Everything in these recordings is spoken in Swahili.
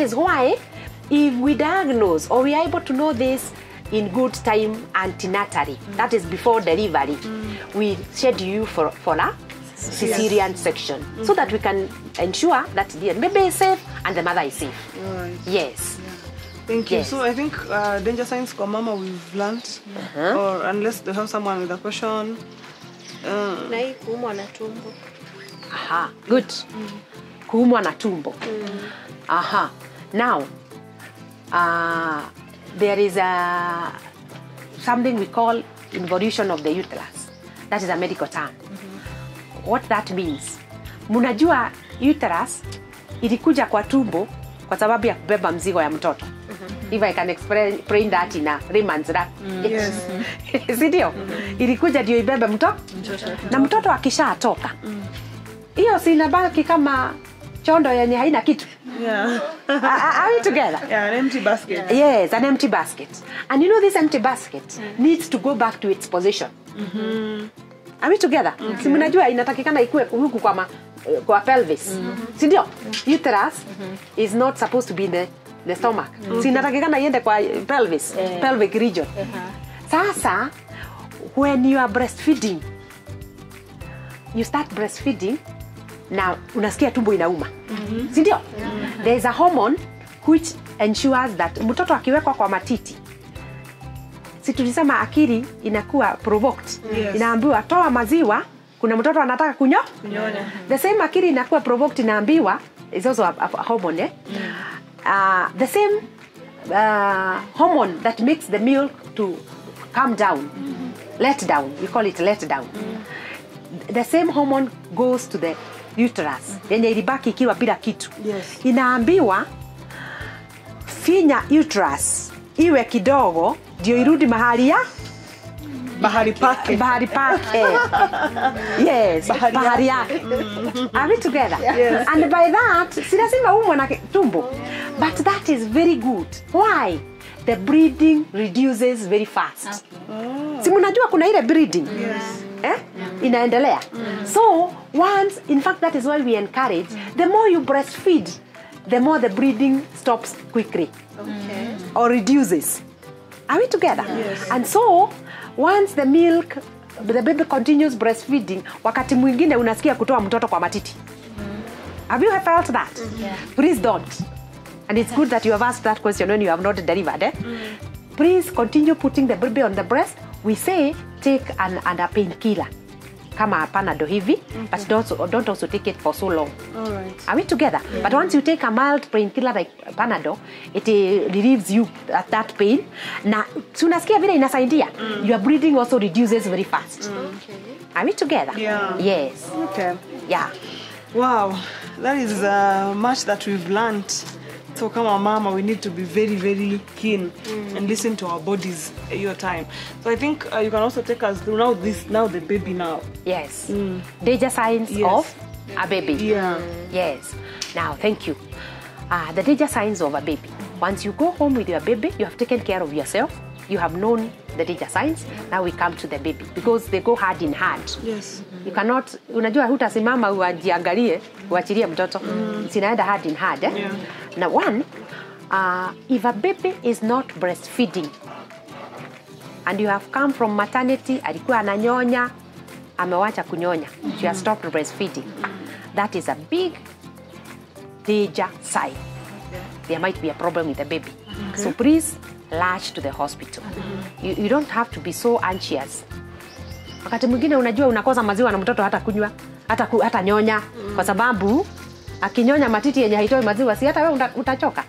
is why if we diagnose or we are able to know this in good time antenatally, that is before delivery, we schedule you for a cesarean section so that we can ensure that the baby is safe and the mother is safe. Right. Yes. Thank you. Yes. So I think danger signs for mama we've learned, or unless they have someone with a question. Na hii kuumwa na tumbo. Aha, good. Kuumwa na tumbo. Aha. Now, there is something we call involution of the uterus. That is a medical term. What that means, munajua uterus ilikuja kwa tumbo kwa sababu ya kubeba mzigo ya mtoto. If I can explain that in a layman's Yes. Sindio? Ilikuja ndio ibebe mtoto. Na mtoto akishatoka. Hiyo si inabaki kama chondo yenye haina kitu. Yeah. Are we together? Yeah, an empty basket. Yes, an empty basket. And you know this empty basket needs to go back to its position. Are we together? Si mnajua inatakikana ikue huku kwa pelvis. Si ndio? Uterus is not supposed to be in the stomach. Si inatakikana iende kwa pelvis, pelvic region. Sasa when you are breastfeeding, you start breastfeeding, na unasikia tumbo inauma. Si ndio? There is a hormone which ensures that mtoto akiwekwa kwa matiti, si tulisema akili inakuwa provoked. Yes. Inaambiwa toa maziwa, kuna mtoto anataka kunyonya. The same akili inakuwa provoked, inaambiwa is also a hormone. The same hormone that makes the milk to come down, let down, we call it let down. The same hormone goes to the uterus, yenye ilibaki ikiwa bila kitu. Yes. Inaambiwa finya uterus iwe kidogo ndio irudi mahali ya Bahari pake. Yes, bahari yake. Are we together? Yes. And by that, si lazima umwe na tumbo. But that is very good. Why? The breathing reduces very fast. Si mnajua kuna ile breathing? Yes. Inaendelea. So, once, in fact, that is why we encourage, the more you breastfeed, the more the breathing stops quickly. Okay. Or reduces. Are we together? Yes. And so, once the milk, the baby continues breastfeeding, wakati mwingine unasikia kutoa mtoto kwa matiti. Have you felt that? Yeah. Please don't. And it's good that you have asked that question when you have not delivered. Please continue putting the baby on the breast. We say take a painkiller. Kama Panadol hivi, but don't also take it for so long. All right. Are we together? Yeah. But once you take a mild painkiller like Panadol, it relieves you at that pain. Na tunasikia vile inasaidia. Your breathing also reduces very fast. Okay. Are we together? Yeah. Yes. Okay. Yeah. Wow, that is much that we've learned. So come on, mama, we need to be very, very keen and listen to our bodies at your time. So I think you can also take us through now the baby now. Yes. Danger signs of a baby. Yeah. Yes. Now, thank you. The danger signs of a baby. Once you go home with your baby, you have taken care of yourself. You have known the danger signs. Now we come to the baby because they go hand in hand. Yes. You cannot, unajua hutasimama ujiangalie, uachilie mtoto. Zinaenda hand in hand. Yeah. Now one, if a baby is not breastfeeding and you have come from maternity, alikuwa ananyonya, amewacha kunyonya, she has stopped breastfeeding, that is a big danger sign. There might be a problem with the baby. So please rush to the hospital. You don't have to be so anxious. Wakati mwingine unajua unakosa maziwa na mtoto hata kunywa, hata nyonya, kwa sababu akinyonya matiti yenye haitoi maziwa, si hata wewe utachoka.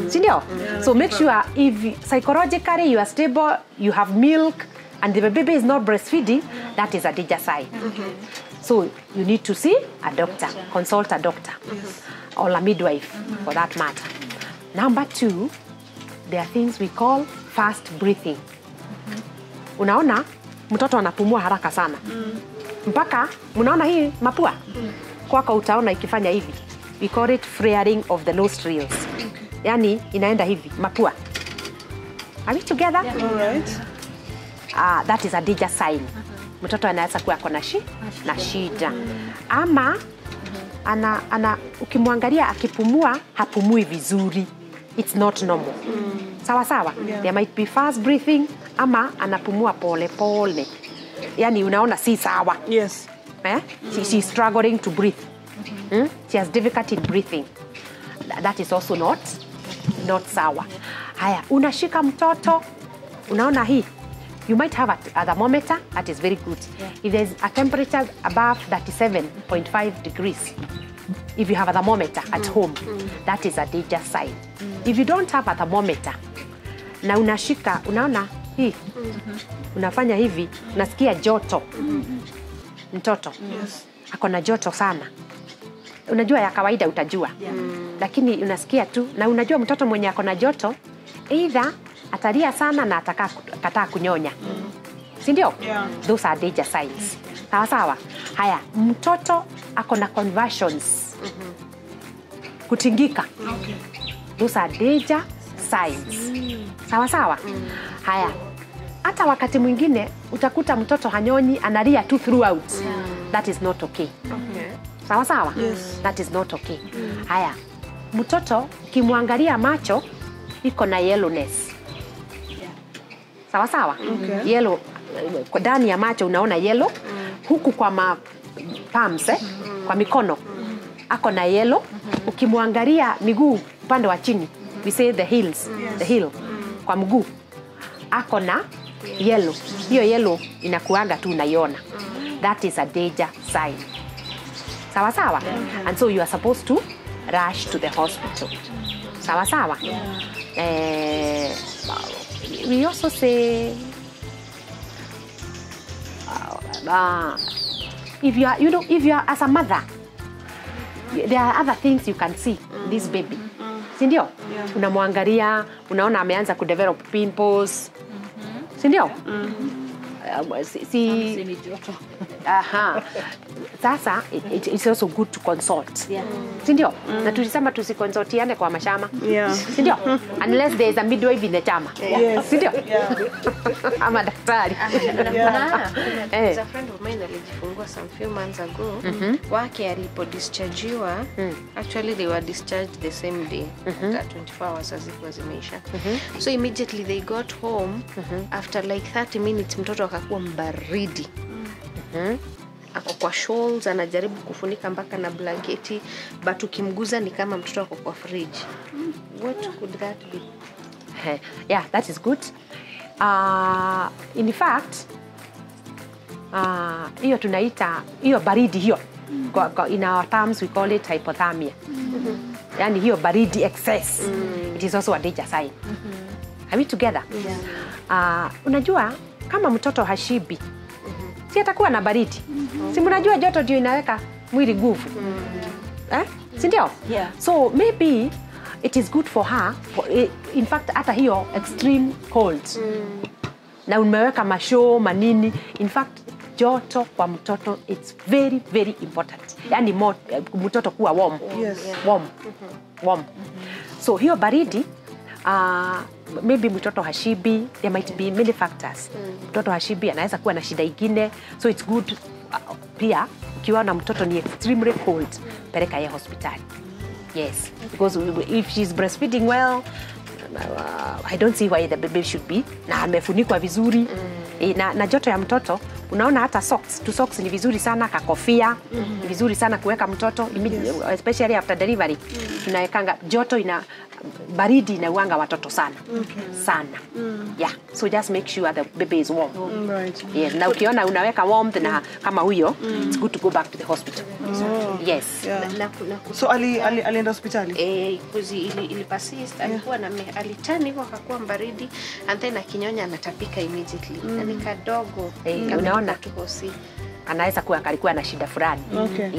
Si ndio? So make sure if psychologically you are stable, you have milk, and the baby is not breastfeeding, that is a danger sign. So you need to see a doctor, consult a doctor, or a midwife for that matter. Number 2, there are things we call fast breathing. Unaona mtoto anapumua haraka sana. Mpaka unaona hii mapua? Kwako utaona ikifanya hivi. We call it flaring of the nostrils. Yani inaenda hivi mapua. Are we together? All right. That is a danger sign. Mtoto anaweza kuwa na shida. Ama ukimwangalia akipumua hapumui vizuri. it's not normal. Sawa sawa. There might be fast breathing ama anapumua pole pole. Yani unaona si sawa. Yes. She's struggling to breathe. She has difficulty in breathing. That is also not sawa. Haya, unashika mtoto, unaona hii. You might have a thermometer, that is very good. If there's a temperature above 37.5 degrees, if you have a thermometer at home, that is a danger sign. If you don't have a thermometer, na unashika, unaona hii, unafanya hivi, unasikia joto. Mtoto, ako na joto sana. Unajua ya kawaida utajua. Lakini unasikia tu, na unajua mtoto mwenye ako na joto, either atalia sana na atakataa kunyonya. Si ndio? Those are danger signs. Sawa sawa. Haya, mtoto ako na convulsions. Kutingika. Those are danger signs. Sawa sawa. Haya, hata wakati mwingine utakuta mtoto hanyonyi, analia tu throughout. That is not okay. Sawa sawa? That is not okay. Haya, mtoto kimwangalia macho iko na yellowness. Sawa sawa? Yellow, ndani ya macho unaona yellow. Huku kwa palms, kwa mikono ako na yellow. Ukimwangalia miguu upande wa chini, we say the heel, kwa mguu ako na yellow. Hiyo yellow inakuanga tu unaiona. That is a danger sign. Sawa sawa? And so you are supposed to rush to the hospital. Sawa sawa? We also say if you are as a mother, there are other things you can see this baby. Si ndio? Unamwangalia, unaona ameanza kudevelop pimples. Si ndio? Sasa it's also good to consult. Si ndio? Na tulisema tusikonsultiane kwa mashama. Si ndio? Unless there is a midwife in the chama. Si ndio? Ama daktari. There's a friend of mine alijifungua some few months ago. Wake alipodischargiwa, actually they were discharged the same day. 24 hours as it was zimeisha. So immediately they got home. After like 30 minutes mtoto akakuwa mbaridi. Ako kwa shawls, anajaribu kufunika mpaka na blanketi, but ukimguza ni kama mtoto ako kwa fridge. What could that be? Yeah, that is good. In fact, hiyo tunaita hiyo baridi hiyo. In our terms we call it hypothalamia. Yani hiyo baridi excess. It is also a danger sign. Are we together? Unajua kama mtoto hashibi, si atakuwa na baridi. Si mnajua joto ndio inaweka mwili nguvu. Si ndio? So maybe it is good for her. In fact hata hiyo extreme cold. Na umeweka masho manini. In fact joto kwa mtoto it's very very important. Yani mtoto kuwa warm. Warm. So hiyo baridi maybe mtoto hashibi, there might be many factors. Mtoto hashibi anaweza kuwa na shida ingine, so it's good pia ukiona mtoto ni extremely cold, peleka yeye hospitali. Yes, because if she's breastfeeding well, I don't see why the baby should be na amefunikwa vizuri. Na joto ya mtoto unaona hata socks ni vizuri sana, kakofia ni vizuri sana kuweka mtoto especially after delivery. Tunawekanga joto ina baridi inauanga watoto sana. Sana. Yeah, so just make sure the baby is warm. Right. Yes, na ukiona unaweka warmth na kama huyo, it's good to go back to the hospital. Yes. So alienda hospitali? Kuzi ili persist, alikuwa na alitani hivyo akakuwa baridi, and then akinyonya anatapika immediately. Na ni kadogo. Unaona anaweza kuwa alikuwa na shida fulani.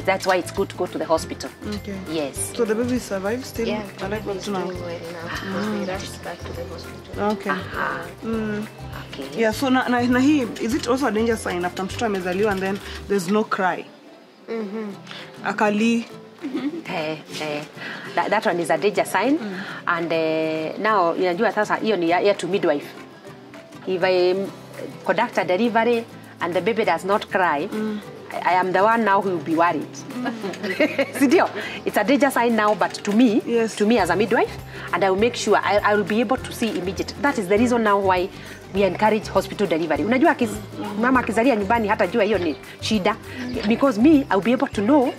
That's why it's good to go to the hospital. Yes. So the baby survived still? Yeah, alive up to now? Well now. We rushed back to the hospital. Okay. Yeah, so na hii, is it also a danger sign after mtoto amezaliwa and then there's no cry? Akali. That one is a danger sign. And now unajua sasa hiyo ni ya to midwife. If I conduct a delivery and the baby does not cry, I am the one now who will be worried. Sidio? It's a danger sign now, but to me, Yes. to me as a midwife, and I will make sure I will be able to see immediate. That is the reason now why we encourage hospital delivery. Unajua mama akizalia nyumbani hata jua hiyo ni shida. Because me, I will be able to know,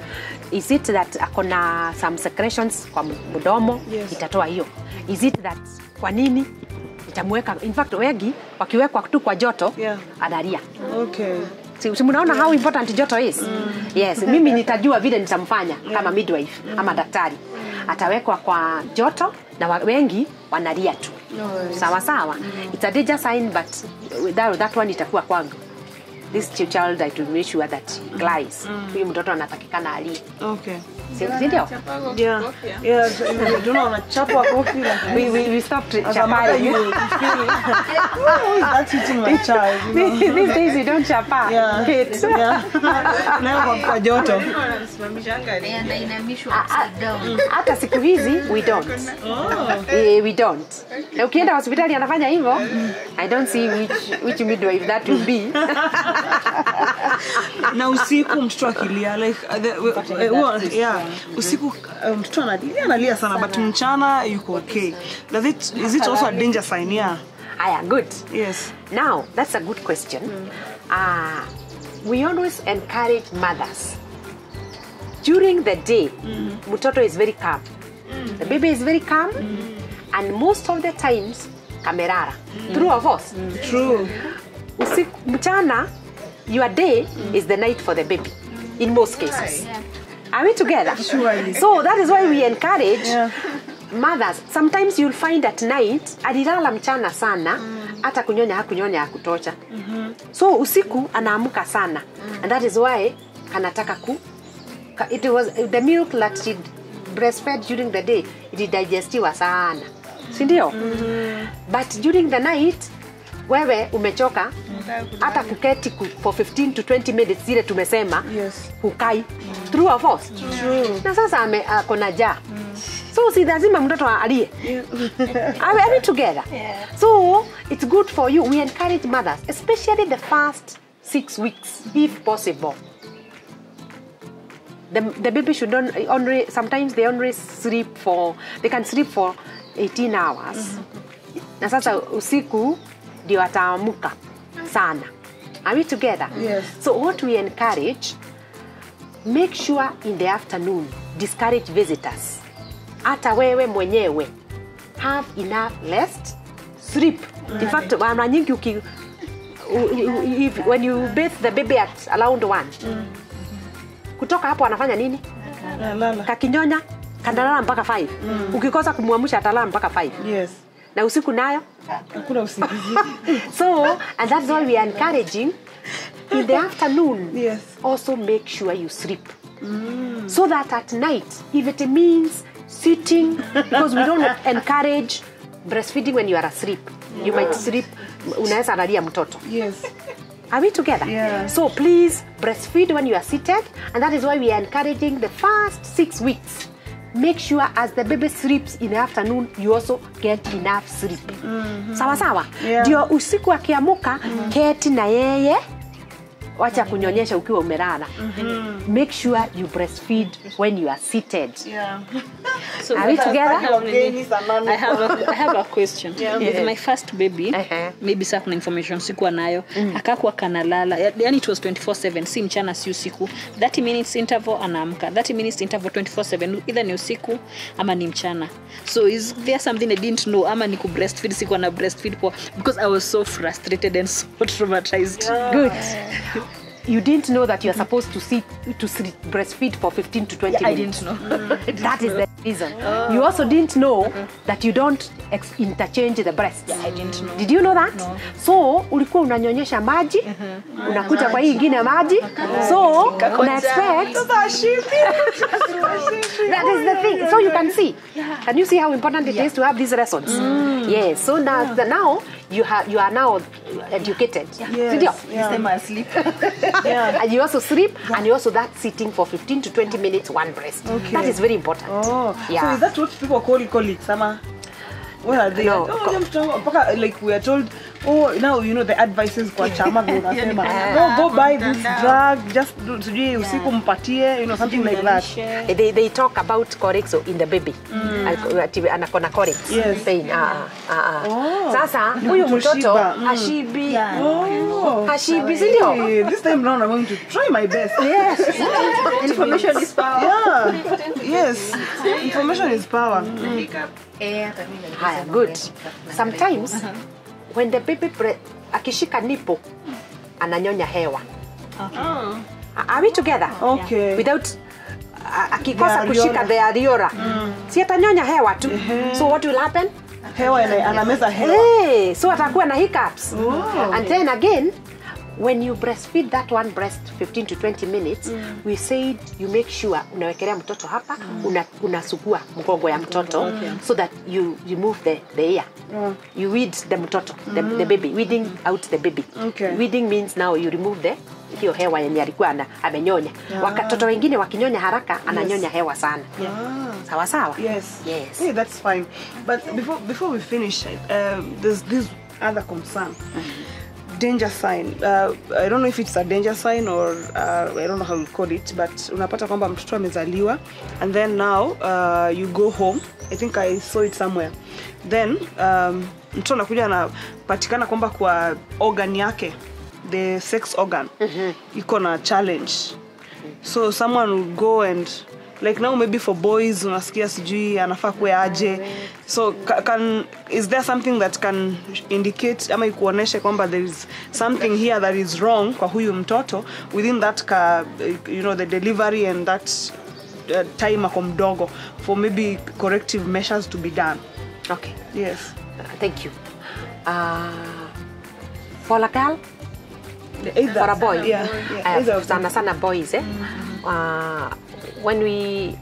is it that akona some secretions kwa mdomo, Yes. itatoa hiyo. Is it that kwa nini itamweka, in fact wengi wakiwekwa tu kwa joto, Yeah. analia. Okay. Si mnaona how important joto is? Yes, mimi nitajua vile nitamfanya kama midwife ama daktari. Atawekwa kwa joto na wengi wanalia tu. Sawa sawa. It's a danger sign, but that one itakuwa kwangu. This child, I to make sure that he cries. Huyu mtoto anatakikana alie. Okay. Ndio? Yeah. Yeah. You know, unachapa kofi like We stopped as a mother, chapari. you feel that's hitting my child. You know? These days we don't chapa. Yeah. Hit. Yeah. Leo kwa joto. Hata siku hizi we don't. We don't. Na ukienda hospitali anafanya hivyo, I don't see which midwife that will be. Na usiku mtoto akilia like yeah, usiku mtoto analia sana, but mchana yuko okay. Is it also a danger sign? Yeah. Aya, good. Yes. Now, that's a good question. We always encourage mothers. During the day, mtoto is very calm. The baby is very calm, and most of the times, kamerara. True or false? True. Mchana, your day is the night for the baby, in most cases. Are we together? Surely. So that is why we encourage mothers. Sometimes you'll find at night, alilala mchana sana, hata kunyonya hakunyonya hakutosha. So usiku anaamuka sana. And that is why anataka it was the milk that she breastfed during the day, it digestiwa sana. Sindio? But during the night, wewe umechoka, hata kuketi for 15 to 20 minutes zile tumesema, hukai. True or false? True. Na sasa akona njaa. So si lazima mtoto alie. Are we together? So it's good for you. We encourage mothers, especially the first 6 weeks, if possible. The baby should only sometimes they can sleep for 18 hours. Na sasa usiku ndio ataamuka sana. Are we together? Yes. So what we encourage, make sure in the afternoon, discourage visitors. Hata wewe mwenyewe, have enough rest, sleep. In fact, mara nyingi when you bathe the baby at around 1, kutoka hapo anafanya nini? Kakinyonya, kandalala mpaka 5. Ukikosa kumwamsha atalala mpaka 5. Yes. Na usiku nayo? Hakuna usingizi. So, and that's why we are encouraging in the afternoon, Yes. also make sure you sleep. So that at night, if it means sitting, because we don't encourage breastfeeding when you are asleep. You might sleep, unaweza lalia mtoto. Yes. Are we together? Yeah. So please breastfeed when you are seated, and that is why we are encouraging the first 6 weeks. Make sure as the baby sleeps in the afternoon, you also get enough sleep. Sawa sawa? Ndio usiku akiamuka, keti na yeye, wacha kunyonyesha ukiwa umelala. Make sure you breastfeed when you are seated. Yeah. So are we together? I have a question. With my first baby, maybe saa kuna information sikuwa nayo, akakuwa kanalala, yani it was 24/7, si mchana si usiku. 30 minutes interval anaamka, 30 minutes interval 24/7, either ni usiku ama ni mchana. So is there something I didn't know ama ni ku breastfeed, sikuwa na breastfeed because I was so frustrated and so traumatized. Good. You didn't know that you are supposed to breastfeed for 15 to 20 minutes. I didn't know. That is the reason. You also didn't know that you don't interchange the breasts. Yeah, I didn't know. Did you know that? No. So ulikuwa unanyonyesha maji, unakuja kwa hii ingine maji. So una expect that is the thing. So you can see. Can you see how important it is to have these lessons? Yes. So now you are now educated. Yes. Stay asleep. And you also sleep, and you also that sitting for 15 to 20 minutes, one breast. Okay. That is very important. Oh, yeah. So is that what people call colics? What are they? No. Like we are told, oh, now you know the advices kwa chama unasema go buy this drug, just sijui usiku mpatie, you know, something like that. They talk about corexo in the baby. Anakona corex. Yes. Pain. Sasa huyu mtoto hashibi. Hashibi, sindio? This time round I'm going to try my best. Yes. Information is power. Yeah. Yes. Information is power. Haya, good. Sometimes when the baby akishika nipo ananyonya hewa. Are we together? Okay. Without akikosa kushika the areola. Si atanyonya hewa tu. So what will happen? Hewa anameza hewa. Hey, so atakuwa na hiccups. And then again, when you breastfeed that one breast 15 to 20 minutes, we said you make sure unawekelea mtoto hapa, unasugua mgongo ya mtoto, so that you remove the ear. You weed the mtoto, the baby, weeding out the baby. Weeding means now you remove hiyo hewa yenye alikuwa amenyonya. Wakatoto wengine wakinyonya haraka, ananyonya hewa sana. Sawa sawa? Yes. Yeah, that's fine. But before we finish, there's this other concern. Danger sign. I don't know if it's a danger sign or I don't know how you call it, but unapata kwamba mtoto amezaliwa and then now you go home. I think I saw it somewhere. Then mtoto anakuja anapatikana kwamba kwa organ yake, the sex organ, iko na challenge. So someone will go and like now maybe for boys unasikia sijui anafaa kuwe aje. So is there something that can indicate ama ikuoneshe kwamba there is something here that is wrong kwa huyu mtoto within that you know, the delivery and that time ako mdogo for maybe corrective measures to be done? Okay. Yes. Thank you. For a girl? Either. For a boy? Yeah. Sana boys, when we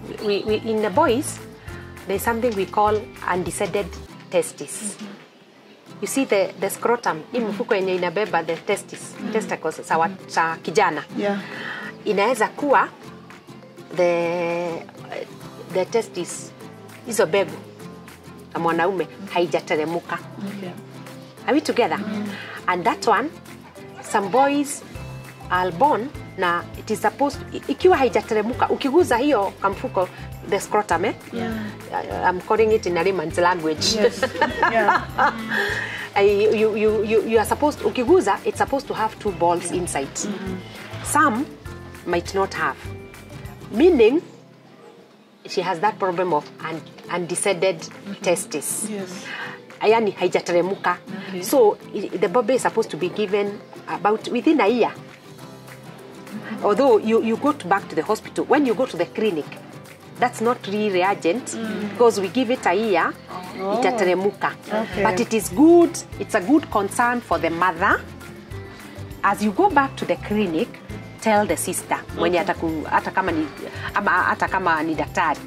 in the boys, there's something we call undecided testes. You see the scrotum, hii mfuko yenye inabeba the testicles sa kijana. Inaweza kuwa the testes, hizo begu na mwanaume haijateremuka. Are we together? And that one, some boys are born na it is supposed, ikiwa haijateremuka, ukiguza hiyo kamfuko, the scrotum, I'm calling it in a layman's language. Yes. You are supposed, ukiguza, it's supposed to have 2 balls inside. Some might not have, meaning she has that problem of undecided testes. Yani haijateremuka. So the baby is supposed to be given about within a year. Although you go back to the hospital, when you go to the clinic, that's not really urgent because we give it a year, itateremuka. But it is good, it's a good concern for the mother. As you go back to the clinic, tell the sister, mwenye hata kama ni daktari,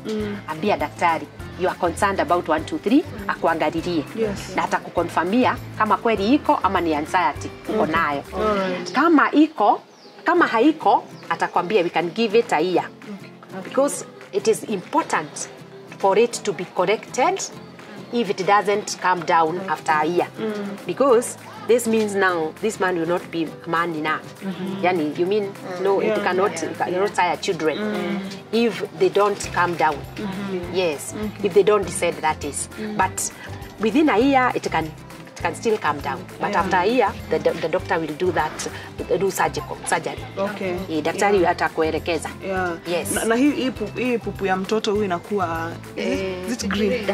ambia daktari, you are concerned about 1, 2, 3, akuangalilie. Na atakukonfirmia kama kweli iko ama ni anxiety uko nayo. Kama haiko, atakwambia we can give it a year. Because it is important for it to be corrected if it doesn't come down after a year. Because this means now this man will not be man enough. Yani, you mean no, it cannot sire children if they don't come down. Yes, if they don't decide, that is. But within a year it can still come down. But after a year, the doctor will do surgery. Okay. Daktari atakuelekeza. Yes. Na hii pupu ya mtoto huyu inakuwa is it green?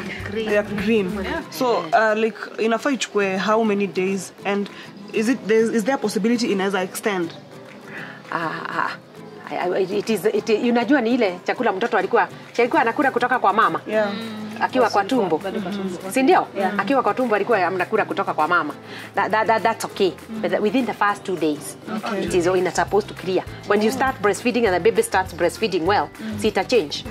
Green. So like inafaa ichukue how many days, and is there a possibility inaweza extend? Unajua ni ile chakula mtoto alikuwa anakula kutoka kwa mama. Akiwa kwa tumbo. Si ndio? Akiwa kwa tumbo alikuwa anakula kutoka kwa mama. That's okay. But within the first 2 days, it is supposed to clear. When you start breastfeeding and the baby starts breastfeeding well, see it change.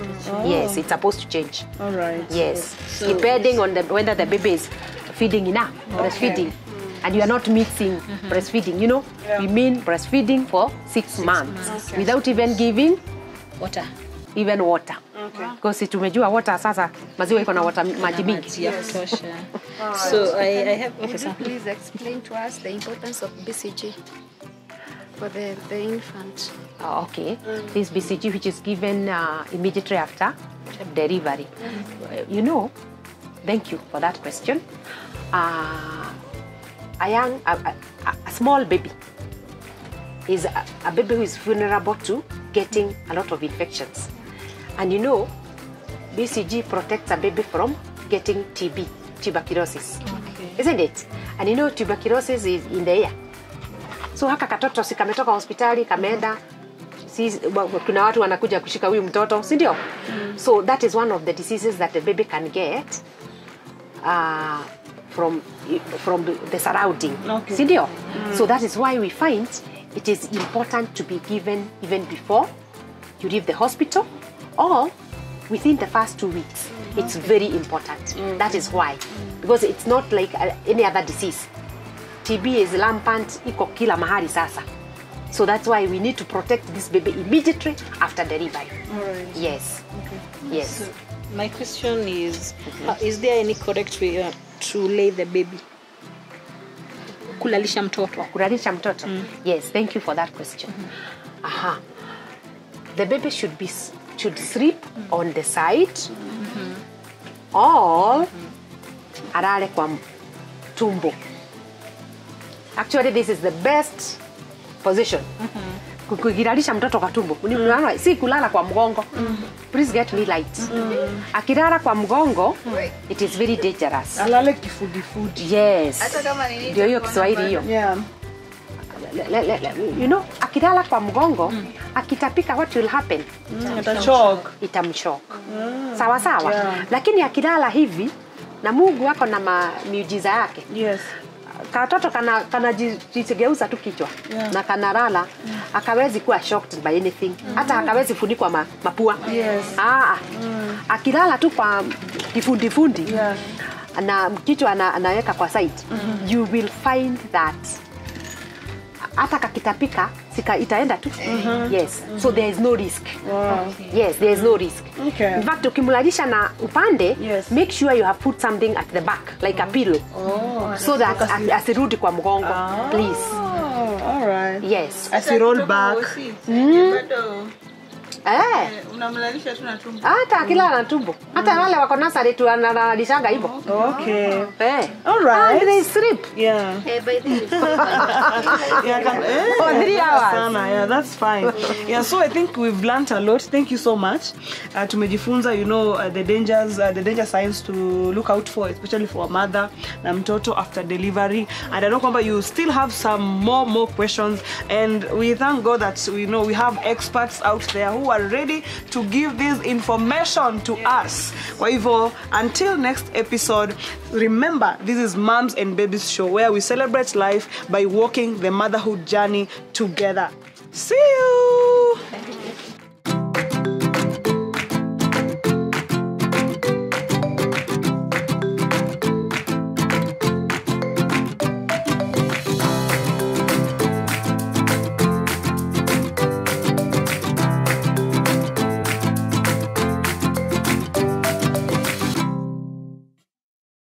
Yes, it's supposed to change. All right. Yes. So depending on whether the baby is feeding enough, breastfeeding. And you are not mixing breastfeeding, you know? We mean breastfeeding for 6 months without even giving water. Even water. Because tumejua water sasa maziwa iko na water maji mingi. Ya kutosha. So I have Would you please explain to us the importance of BCG for the infant? Okay. This BCG which is given immediately after delivery. You know, thank you for that question. A small baby is a baby who is vulnerable to getting a lot of infections. And you know, BCG protects a baby from getting TB, tuberculosis. Isn't it? And you know, tuberculosis is in the air. So haka katoto si kametoka hospitali, kameenda, kuna watu wanakuja kushika huyu mtoto, si ndio? So that is one of the diseases that the baby can get from the surrounding. Si ndio? So that is why we find it is important to be given even before you leave the hospital or within the first 2 weeks. It's very important. That is why. Because it's not like any other disease. TB is rampant, iko kila mahali sasa. So that's why we need to protect this baby immediately after delivery. Alright. Yes. Yes. So my question is there any correct way to lay the baby? Kulalisha mtoto. Kulalisha mtoto. Yes, thank you for that question. The baby should sleep on the side or alale kwa tumbo. Actually, this is the best position. Kukilalisha mtoto kwa tumbo. Si kulala kwa mgongo. Please get me light. Akilala kwa mgongo, it is very dangerous. Alale kifudifudi. Yes. Ndio hiyo Kiswahili hiyo. Yeah. You know, akilala kwa mgongo, akitapika what will happen? Itamshock. Sawa sawa. Yeah. Lakini akilala hivi na Mungu wako na miujiza yake. Yes. Katoto kanajigeuza tu kichwa na kanalala akawezi kuwa shocked by anything. Hata akawezi funikwa mapua. Yes. Akilala tu kwa kifundi Yeah. na kichwa anaweka kwa side. You will find that hata kakitapika itaenda tu. Yes. So there is no risk. Wow. Yes, there is no risk. Okay. In fact, ukimlalisha na upande, Yes. make sure you have put something at the back, like a pillow. So that asirudi kwa mgongo, please. All right. Yes. As you roll back. Unamlalisha tu na tumbo. Hata akilala na tumbo. Hata wale wako nasari tu analishanga hivyo. Okay. All right. And they sleep. Yeah. By the For 3 hours. Yeah, that's fine. Yeah, so I think we've learned a lot. Thank you so much. Tumejifunza, you know, the danger signs to look out for, especially for a mother na mtoto after delivery. And I know kwamba you still have some more questions, and we thank God that we have experts out there who are ready to give this information to us. Kwa hivyo, until next episode, remember, this is Moms and Babies Show, where we celebrate life by walking the motherhood journey together. See you!